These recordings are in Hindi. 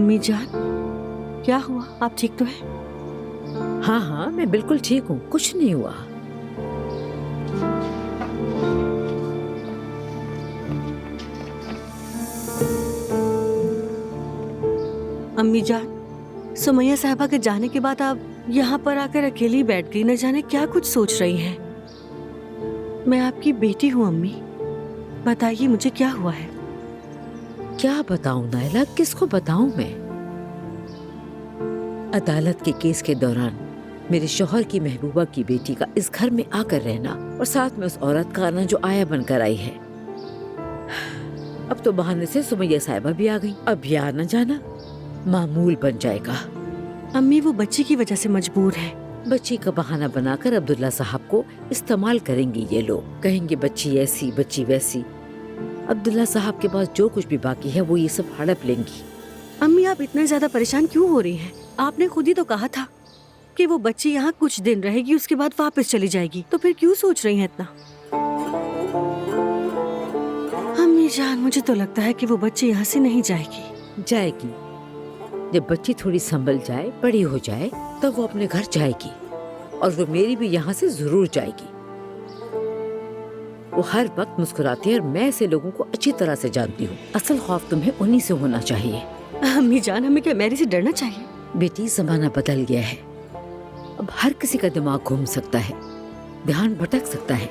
अम्मी जान, क्या हुआ? आप ठीक तो हैं? हाँ हाँ, मैं बिल्कुल ठीक हूँ, कुछ नहीं हुआ। अम्मी जान, सुमैया साहबा के जाने के बाद आप यहाँ पर आकर अकेली बैठ गई, न जाने क्या कुछ सोच रही हैं। मैं आपकी बेटी हूँ अम्मी, बताइए मुझे क्या हुआ है? क्या बताऊं नायला, किसको बताऊं मैं? अदालत के केस के दौरान मेरे शौहर की महबूबा की बेटी का इस घर में आकर रहना और साथ में उस औरत का आना जो आया बनकर आई है। अब तो बहाने से सुमैया साहिबा भी आ गई। अब ये आना जाना मामूल बन जाएगा। अम्मी वो बच्ची की वजह से मजबूर है। बच्ची का बहाना बनाकर अब्दुल्ला साहब को इस्तेमाल करेंगे ये लोग। कहेंगे बच्ची ऐसी बच्ची वैसी। अब्दुल्ला साहब के पास जो कुछ भी बाकी है वो ये सब हड़प लेंगी। अम्मी आप इतने ज्यादा परेशान क्यों हो रही हैं? आपने खुद ही तो कहा था कि वो बच्ची यहाँ कुछ दिन रहेगी, उसके बाद वापस चली जाएगी, तो फिर क्यों सोच रही हैं इतना? अम्मी जान, मुझे तो लगता है कि वो बच्ची यहाँ से नहीं जाएगी। जाएगी। जब बच्ची थोड़ी संभल जाए, बड़ी हो जाए, तब वो अपने घर जाएगी और वो मेरी भी यहाँ से जरूर जाएगी। वो हर वक्त मुस्कुराती है और मैं ऐसे लोगों को अच्छी तरह से जानती हूँ। असल खौफ तुम्हें उन्हीं से होना चाहिए। अम्मी जान, हमें क्या मैरी से डरना चाहिए? बेटी, जमाना बदल गया है। अब हर किसी का दिमाग घूम सकता है, ध्यान भटक सकता है।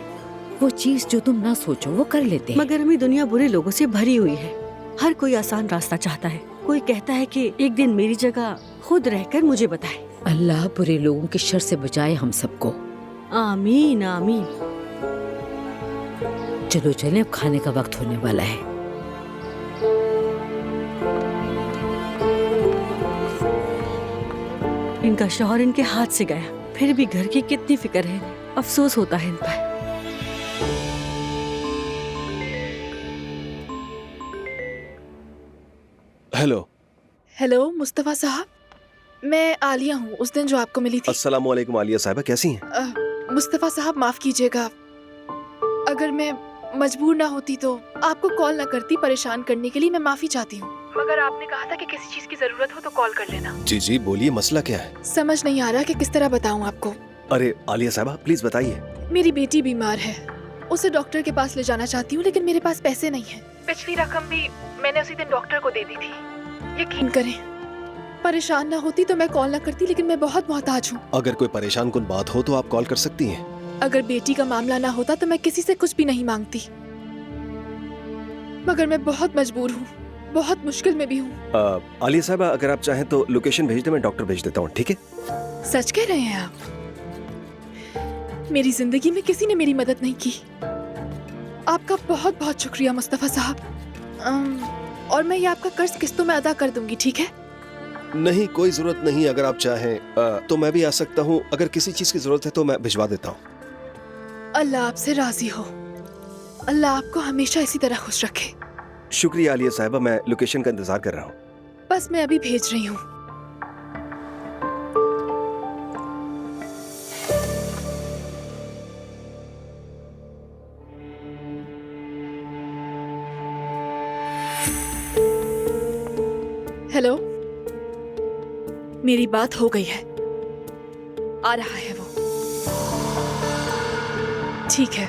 वो चीज जो तुम ना सोचो वो कर लेते हैं। मगर हमें दुनिया बुरे लोगों से भरी हुई है। हर कोई आसान रास्ता चाहता है। कोई कहता है कि एक दिन मेरी जगह खुद रहकर मुझे बताए। अल्लाह बुरे लोगों के शर से बचाए हम सबको। आमीन आमीन। चलो चलें, अब खाने का वक्त होने वाला है। इनका शौहर इनके हाथ से गया, फिर भी घर की कितनी फिक्र है। अफसोस होता है इन पर। हेलो। हेलो मुस्तफा साहब, मैं आलिया हूँ, उस दिन जो आपको मिली थी। अस्सलाम वालेकुम आलिया साहिबा, कैसी हैं? मुस्तफा साहब माफ कीजिएगा, अगर मैं मजबूर ना होती तो आपको कॉल ना करती परेशान करने के लिए। मैं माफी चाहती हूँ, मगर आपने कहा था कि किसी चीज की जरूरत हो तो कॉल कर लेना। जी जी बोलिए, मसला क्या है? समझ नहीं आ रहा कि किस तरह बताऊँ आपको। अरे आलिया साहिबा प्लीज बताइए। मेरी बेटी बीमार है, उसे डॉक्टर के पास ले जाना चाहती हूँ, लेकिन मेरे पास पैसे नहीं है। पिछली रकम भी मैंने उसी दिन डॉक्टर को दे दी थी। यकीन करें, परेशान ना होती तो मैं कॉल ना करती, लेकिन मैं बहुत मोहताज हूँ। अगर कोई परेशान कुन बात हो तो आप कॉल कर सकती हैं। अगर बेटी का मामला ना होता तो मैं किसी से कुछ भी नहीं मांगती, मगर मैं बहुत मजबूर हूँ, बहुत मुश्किल में भी हूँ। आलिया साहिबा अगर आप चाहें तो लोकेशन भेज दें, मैं डॉक्टर भेज देता हूँ, ठीक है? सच कह रहे हैं आप? मेरी जिंदगी में किसी ने मेरी मदद नहीं की। आपका बहुत बहुत शुक्रिया मुस्तफा साहब। और मैं ये आपका कर्ज किस्तों में अदा कर दूंगी, ठीक है? नहीं, कोई जरूरत नहीं। अगर आप चाहें तो मैं भी आ सकता हूँ। अगर किसी चीज की जरूरत है तो मैं भिजवा देता हूँ। अल्लाह आपसे राजी हो। अल्लाह आपको हमेशा इसी तरह खुश रखे। शुक्रिया आलिया साहिबा, मैं लोकेशन का इंतजार कर रहा हूँ। बस मैं अभी भेज रही हूँ। हेलो, मेरी बात हो गई है, आ रहा है वो। ठीक है।